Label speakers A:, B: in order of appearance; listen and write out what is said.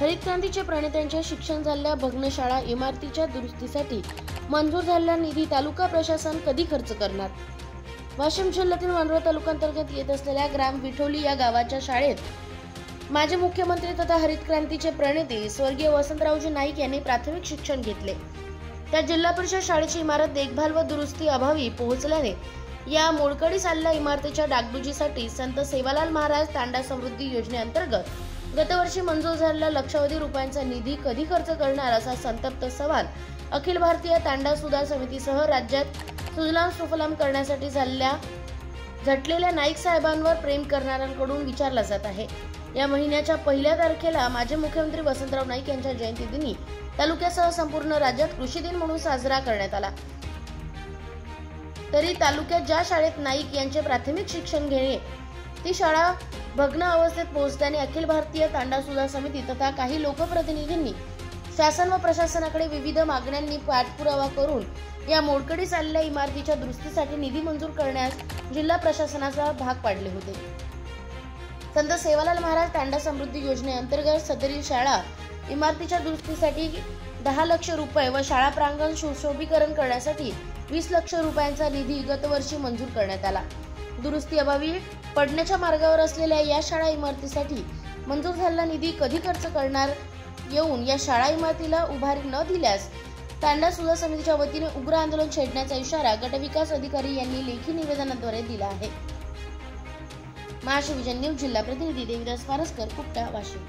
A: हरित क्रांतीच्या प्रणेत्यांच्या शिक्षण झालेल्या भग्न शाळा इमारतीच्या दुरुस्तीसाठी मंजूर झालेला निधी तालुका प्रशासन कधी खर्च करणार? वाशिम जिल्ह्यातील मानोरा तालुक्यांतर्गत येत असलेल्या ग्राम विठोली या गावाच्या शाळेत माजी मुख्यमंत्री तथा हरित क्रांतीचे प्रणेते स्वर्गीय वसंतरावजी नाईक यांनी प्राथमिक शिक्षण घेतले। त्या जिल्हा परिषद शाळेची इमारत देखभाल व दुरुस्ती अभावी पोहोचल्याने या मोडकळी चाललेल्या इमारतीच्या डागडुजीसाठी संत सेवालाल महाराज तांडा समृद्धी योजनेअंतर्गत गतवर्षी मंजूर झालेला लक्षावधी रुपयांचा निधी कधी खर्च करणार असा संतप्त सवाल अखिल भारतीय तांडा सुधार समितीसह राज्यात सुजलाम सुफलाम करण्यासाठी झटलेल्या नाईक साहेबांवर प्रेम करणाऱ्यांकडून विचारला जात आहे। या महिन्याच्या 1 तारखेला माजी मुख्यमंत्री वसंतराव नाईक यांच्या जयंती दिनी तालुक्यासह संपूर्ण राज्यात कृषी दिन म्हणून साजरा करण्यात आला। तरी तालुक्यात ज्या शाळेत नाईक यांचे प्राथमिक शिक्षण घेणे ती शाळा भग्न अवस्थेत पोहोचल्याने अखिल भारतीय तांडा सुधार समिती तथा काही लोकप्रतिनिधींनी शासन व प्रशासनाकडे विविध मागण्यांनी पाठपुरावा करून या मोडकळी चाललेल्या इमारतीच्या दुरुस्तीसाठी निधी मंजूर करण्यास जिल्हा प्रशासनाचा भाग पाडले होते। संत सेवालाल महाराज तांडा समृद्धी योजनेअंतर्गत सदरील शाळा इमारतीच्या दुरुस्तीसाठी 10 लाख रुपये व शाळा प्रांगण सुशोभीकरण करण्यासाठी 20 लाख रुपयांचा निधी गतवर्षी मंजूर करण्यात आला। दुरुस्ती अभावी पडण्याच्या मार्गावर असलेल्या या शाळा इमारतीसाठी मंजूर झालेला निधी कधी खर्च करणार येऊन या शाळा इमारतीला उभारी न दिल्यास तांडा सुधार समितीच्या वतीने उग्र आंदोलन छेडण्याचा इशारा गटविकास अधिकारी यांनी लेखी निवेदनाद्वारे दिला आहे। महाशिवजन न्यूज जिल्हा प्रतिनिधी देविदास फारसकर, कुपटा, वाशिम।